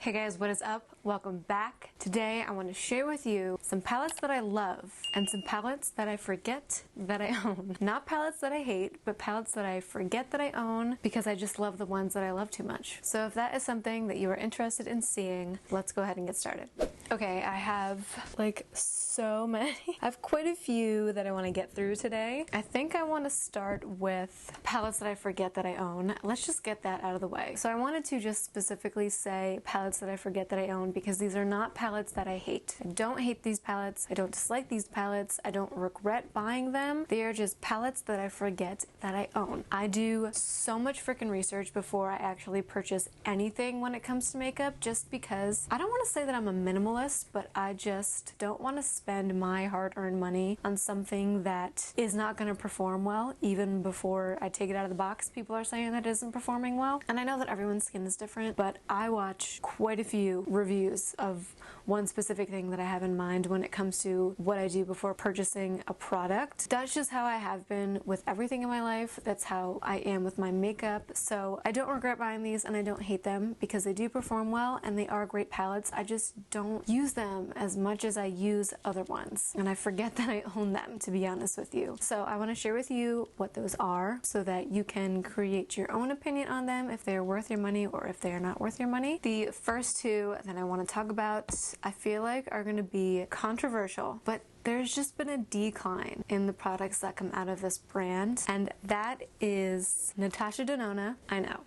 Hey guys, what is up? Welcome back. Today I want to share with you some palettes that I love and some palettes that I forget that I own. Not palettes that I hate, but palettes that I forget that I own because I just love the ones that I love too much. So if that is something that you are interested in seeing, let's go ahead and get started. Okay, I have like so many. I have quite a few that I want to get through today. I think I want to start with palettes that I forget that I own. Let's just get that out of the way. So I wanted to just specifically say palettes that I forget that I own because these are not palettes that I hate. I don't hate these palettes. I don't dislike these palettes. I don't regret buying them. They are just palettes that I forget that I own. I do so much freaking research before I actually purchase anything when it comes to makeup, just because I don't want to say that I'm a minimalist, but I just don't want to spend my hard-earned money on something that is not going to perform well. Even before I take it out of the box, people are saying that it isn't performing well. And I know that everyone's skin is different, but I watch quite a few reviews of one specific thing that I have in mind when it comes to what I do before purchasing a product. That's just how I have been with everything in my life. That's how I am with my makeup. So I don't regret buying these and I don't hate them because they do perform well and they are great palettes. I just don't use them as much as I use other ones. And I forget that I own them, to be honest with you. So I want to share with you what those are so that you can create your own opinion on them if they're worth your money or if they are not worth your money. The first two that I want to talk about, I feel like are going to be controversial, but there's just been a decline in the products that come out of this brand, and that is Natasha Denona. I know.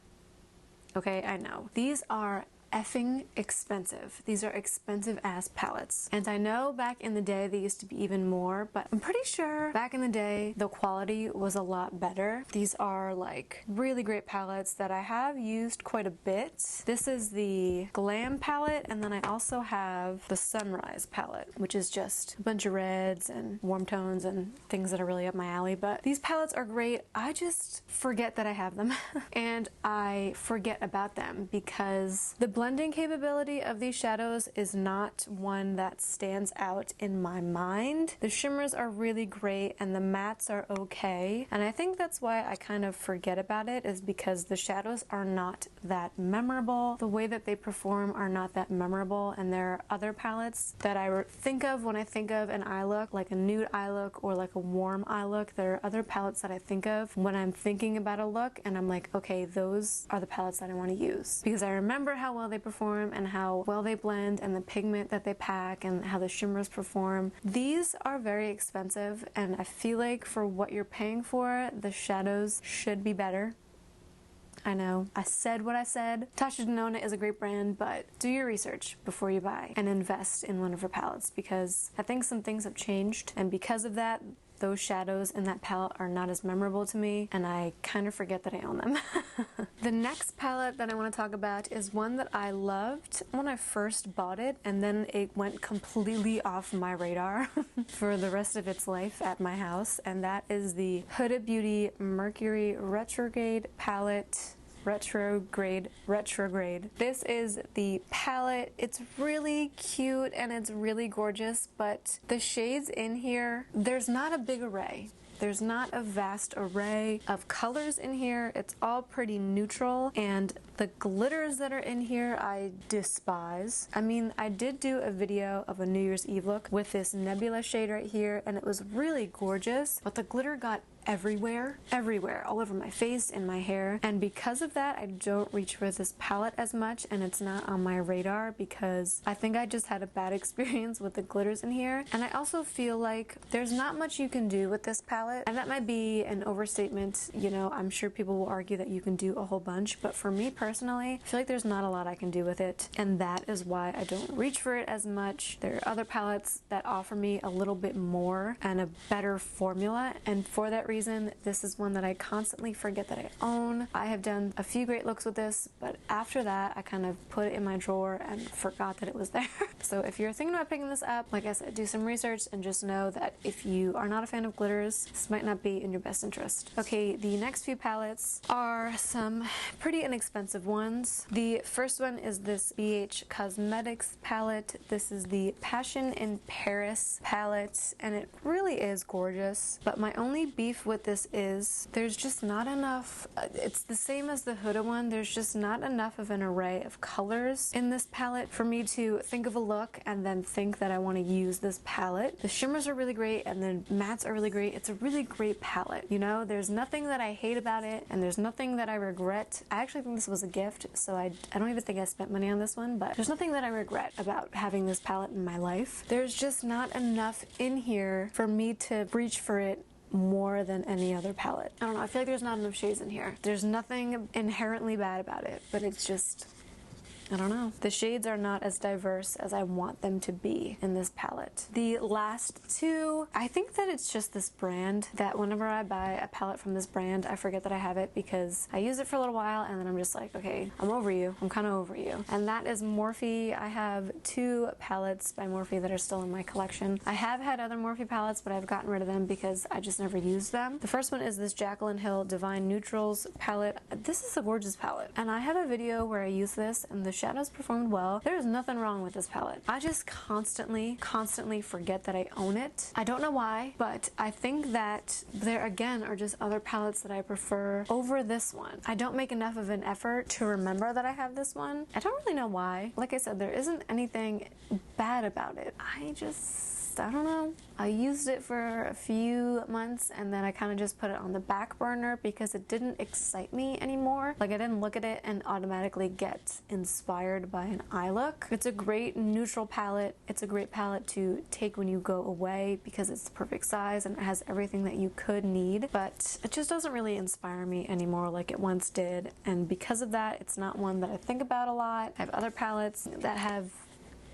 Okay, I know. These are effing expensive. These are expensive ass palettes. And I know back in the day they used to be even more, but I'm pretty sure back in the day the quality was a lot better. These are like really great palettes that I have used quite a bit. This is the Glam palette, and then I also have the Sunrise palette, which is just a bunch of reds and warm tones and things that are really up my alley. But these palettes are great. I just forget that I have them and I forget about them because the blending capability of these shadows is not one that stands out in my mind. The shimmers are really great and the mattes are okay, and I think that's why I kind of forget about it, is because the shadows are not that memorable. The way that they perform are not that memorable, and there are other palettes that I think of when I think of an eye look, like a nude eye look or like a warm eye look. There are other palettes that I think of when I'm thinking about a look and I'm like, okay, those are the palettes that I want to use because I remember how well they perform and how well they blend and the pigment that they pack and how the shimmers perform. These are very expensive, and I feel like for what you're paying for, the shadows should be better. I know, I said what I said. Natasha Denona is a great brand, but do your research before you buy and invest in one of her palettes, because I think some things have changed, and because of that, those shadows in that palette are not as memorable to me, and I kind of forget that I own them. The next palette that I want to talk about is one that I loved when I first bought it, and then it went completely off my radar for the rest of its life at my house, and that is the Huda Beauty Mercury Retrograde palette. Retrograde. This is the palette. It's really cute and it's really gorgeous, but the shades in here, there's not a big array. There's not a vast array of colors in here. It's all pretty neutral, and the glitters that are in here I despise. I mean, I did do a video of a New Year's Eve look with this nebula shade right here, and it was really gorgeous, but the glitter got everywhere, all over my face and my hair, and because of that I don't reach for this palette as much, and it's not on my radar because I think I just had a bad experience with the glitters in here. And I also feel like there's not much you can do with this palette, and that might be an overstatement. You know, I'm sure people will argue that you can do a whole bunch, but for me personally, I feel like there's not a lot I can do with it, and that is why I don't reach for it as much. There are other palettes that offer me a little bit more and a better formula, and for that reason this is one that I constantly forget that I own. I have done a few great looks with this, but after that I kind of put it in my drawer and forgot that it was there. So if you're thinking about picking this up, like I said, do some research and just know that if you are not a fan of glitters, this might not be in your best interest. Okay, the next few palettes are some pretty inexpensive ones. The first one is this BH Cosmetics palette. This is the Passion in Paris palette, and it really is gorgeous, but my only beef what this is. There's just not enough, it's the same as the Huda one, there's just not enough of an array of colors in this palette for me to think of a look and then think that I want to use this palette. The shimmers are really great and the mattes are really great. It's a really great palette, you know? There's nothing that I hate about it and there's nothing that I regret. I actually think this was a gift, so I don't even think I spent money on this one, but there's nothing that I regret about having this palette in my life. There's just not enough in here for me to reach for it more than any other palette. I don't know, I feel like there's not enough shades in here. There's nothing inherently bad about it, but it's just, I don't know. The shades are not as diverse as I want them to be in this palette. The last two, I think that it's just this brand that whenever I buy a palette from this brand, I forget that I have it because I use it for a little while and then I'm just like, okay, I'm over you. I'm kind of over you. And that is Morphe. I have two palettes by Morphe that are still in my collection. I have had other Morphe palettes, but I've gotten rid of them because I just never used them. The first one is this Jaclyn Hill Divine Neutrals palette. This is a gorgeous palette. And I have a video where I use this and the shadows performed well. There's nothing wrong with this palette. I just constantly forget that I own it. I don't know why, but I think that there again are just other palettes that I prefer over this one. I don't make enough of an effort to remember that I have this one. I don't really know why. Like I said, there isn't anything bad about it. I don't know. I used it for a few months and then I kind of just put it on the back burner because it didn't excite me anymore. Like I didn't look at it and automatically get inspired by an eye look. It's a great neutral palette. It's a great palette to take when you go away because it's the perfect size and it has everything that you could need, but it just doesn't really inspire me anymore like it once did. And because of that, it's not one that I think about a lot. I have other palettes that have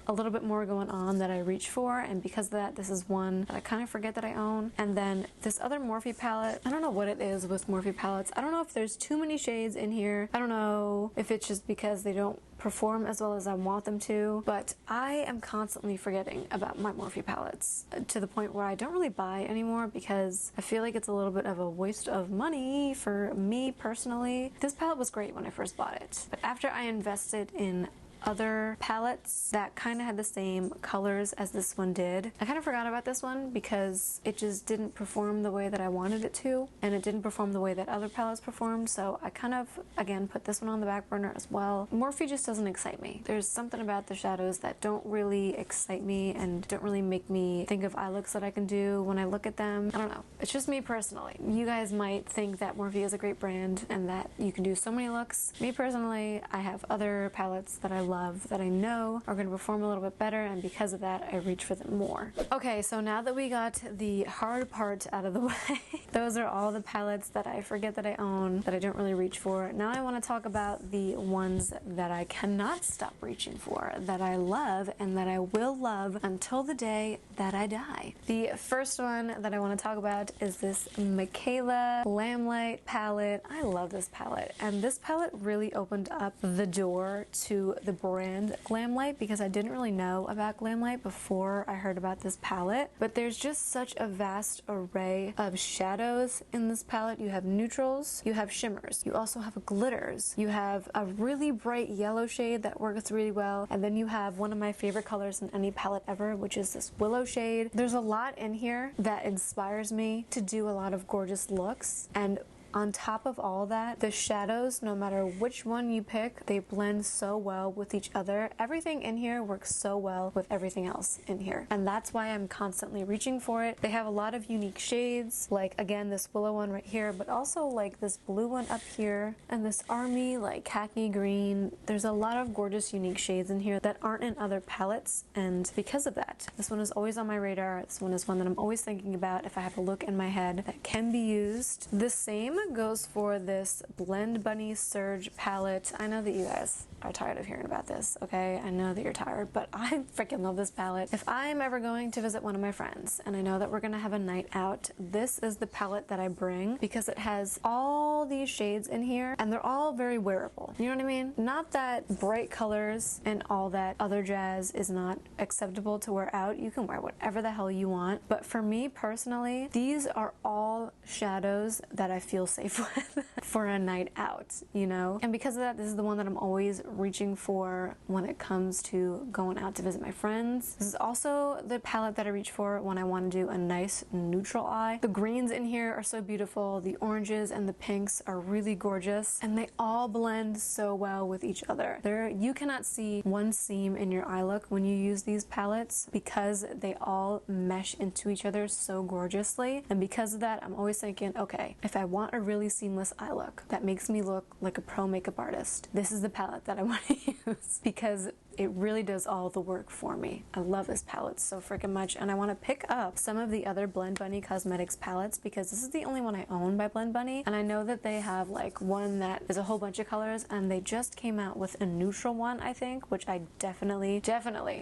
a little bit more going on that I reach for, and because of that, this is one that I kind of forget that I own. And then this other Morphe palette, I don't know what it is with Morphe palettes. I don't know if there's too many shades in here. I don't know if it's just because they don't perform as well as I want them to, but I am constantly forgetting about my Morphe palettes to the point where I don't really buy anymore because I feel like it's a little bit of a waste of money for me personally. This palette was great when I first bought it, but after I invested in other palettes that kind of had the same colors as this one did, I kind of forgot about this one because it just didn't perform the way that I wanted it to, and it didn't perform the way that other palettes performed, so I kind of, again, put this one on the back burner as well. Morphe just doesn't excite me. There's something about the shadows that don't really excite me and don't really make me think of eye looks that I can do when I look at them. I don't know. It's just me personally. You guys might think that Morphe is a great brand and that you can do so many looks. Me personally, I have other palettes that I love that I know are going to perform a little bit better, and because of that I reach for them more. Okay, so now that we got the hard part out of the way, those are all the palettes that I forget that I own, that I don't really reach for. Now I want to talk about the ones that I cannot stop reaching for, that I love and that I will love until the day that I die. The first one that I want to talk about is this Mikayla Glamlite palette. I love this palette, and this palette really opened up the door to the brand Glamlite because I didn't really know about Glamlite before I heard about this palette, but there's just such a vast array of shadows in this palette. You have neutrals, you have shimmers, you also have glitters, you have a really bright yellow shade that works really well, and then you have one of my favorite colors in any palette ever, which is this willow shade. There's a lot in here that inspires me to do a lot of gorgeous looks, and on top of all that, the shadows, no matter which one you pick, they blend so well with each other. Everything in here works so well with everything else in here, and that's why I'm constantly reaching for it. They have a lot of unique shades, like again this willow one right here, but also like this blue one up here and this army like khaki green. There's a lot of gorgeous unique shades in here that aren't in other palettes, and because of that, this one is always on my radar. This one is one that I'm always thinking about if I have a look in my head that can be used. The same goes for this Blend Bunny Surge palette. I know that you guys are tired of hearing about this, okay? I know that you're tired, but I freaking love this palette. If I'm ever going to visit one of my friends and I know that we're gonna have a night out, this is the palette that I bring because it has all all these shades in here and they're all very wearable. You know what I mean? Not that bright colors and all that other jazz is not acceptable to wear out. You can wear whatever the hell you want. But for me personally, these are all shadows that I feel safe with for a night out, you know? And because of that, this is the one that I'm always reaching for when it comes to going out to visit my friends. This is also the palette that I reach for when I want to do a nice neutral eye. The greens in here are so beautiful. The oranges and the pinks are really gorgeous, and they all blend so well with each other. You cannot see one seam in your eye look when you use these palettes because they all mesh into each other so gorgeously. And because of that, I'm always thinking, okay, if I want a really seamless eye look that makes me look like a pro makeup artist, this is the palette that I want to use because it really does all the work for me. I love this palette so freaking much, and I want to pick up some of the other Blend Bunny Cosmetics palettes because this is the only one I own by Blend Bunny, and I know that they have like one that is a whole bunch of colors, and they just came out with a neutral one, I think, which I definitely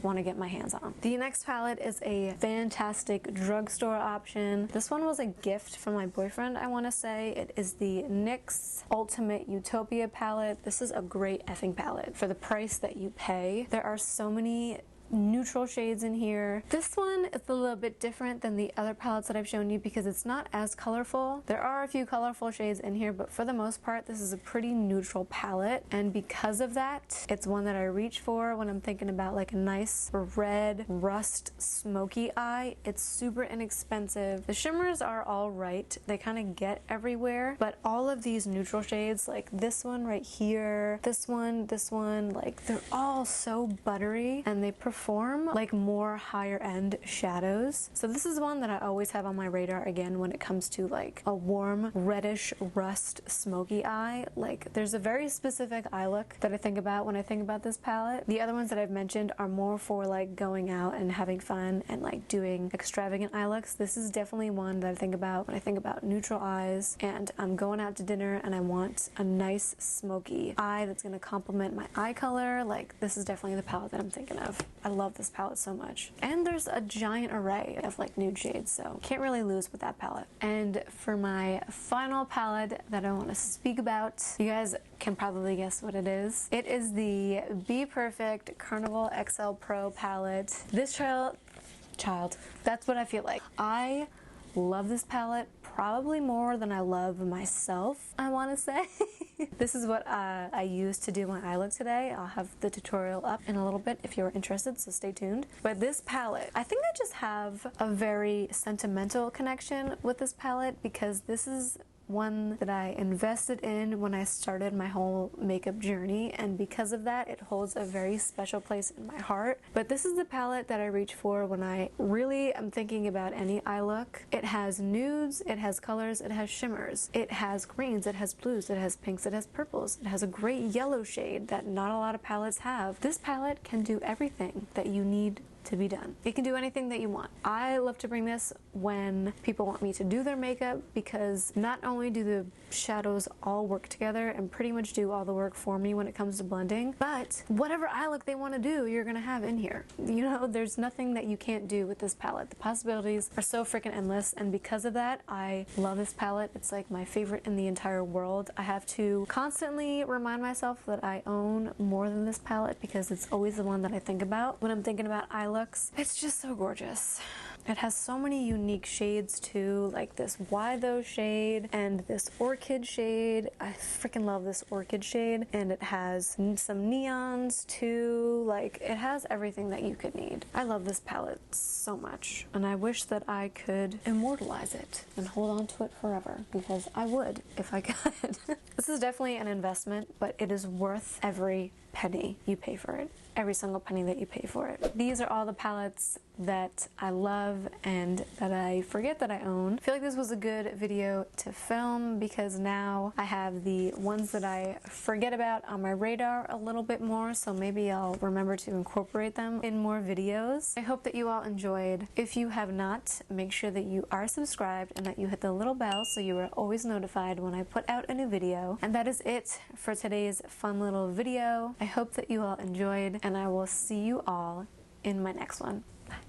want to get my hands on. The next palette is a fantastic drugstore option. This one was a gift from my boyfriend, I want to say. It is the NYX Ultimate Utopia palette. This is a great effing palette for the price that you pay. There are so many neutral shades in here. This one is a little bit different than the other palettes that I've shown you because it's not as colorful. There are a few colorful shades in here, but for the most part, this is a pretty neutral palette. And because of that, it's one that I reach for when I'm thinking about like a nice red rust smoky eye. It's super inexpensive. The shimmers are all right. They kind of get everywhere, but all of these neutral shades, like this one right here, this one, like they're all so buttery and they perform like more higher end shadows. So this is one that I always have on my radar again when it comes to like a warm reddish rust smoky eye. Like there's a very specific eye look that I think about when I think about this palette. The other ones that I've mentioned are more for like going out and having fun and like doing extravagant eye looks. This is definitely one that I think about when I think about neutral eyes and I'm going out to dinner and I want a nice smoky eye that's going to complement my eye color. Like this is definitely the palette that I'm thinking of. I love this palette so much. And there's a giant array of like nude shades, so can't really lose with that palette. And for my final palette that I want to speak about, you guys can probably guess what it is. It is the bPerfect Carnival XL Pro palette. This child, that's what I feel like. I love this palette probably more than I love myself, I want to say. This is what I use to do my eye look today. I'll have the tutorial up in a little bit if you're interested, so stay tuned. But this palette, I think I just have a very sentimental connection with this palette because this is one that I invested in when I started my whole makeup journey, and because of that it holds a very special place in my heart. But this is the palette that I reach for when I really am thinking about any eye look. It has nudes, it has colors, it has shimmers, it has greens, it has blues, it has pinks, it has purples, it has a great yellow shade that not a lot of palettes have. This palette can do everything that you need to be done. It can do anything that you want. I love to bring this when people want me to do their makeup because not only do the shadows all work together and pretty much do all the work for me when it comes to blending, but whatever eye look they want to do, you're gonna have in here. You know, there's nothing that you can't do with this palette. The possibilities are so freaking endless, and because of that, I love this palette. It's like my favorite in the entire world. I have to constantly remind myself that I own more than this palette because it's always the one that I think about when I'm thinking about eye looks. It's just so gorgeous. It has so many unique shades too, like this Why Though shade and this orchid shade. I freaking love this orchid shade, and it has some neons too. Like it has everything that you could need. I love this palette so much, and I wish that I could immortalize it and hold on to it forever because I would if I could. This is definitely an investment, but it is worth every penny you pay for it. Every single penny that you pay for it. These are all the palettes that I love and that I forget that I own. I feel like this was a good video to film because now I have the ones that I forget about on my radar a little bit more, so maybe I'll remember to incorporate them in more videos. I hope that you all enjoyed. If you have not, make sure that you are subscribed and that you hit the little bell so you are always notified when I put out a new video. And that is it for today's fun little video. I hope that you all enjoyed, and I will see you all in my next one. Bye.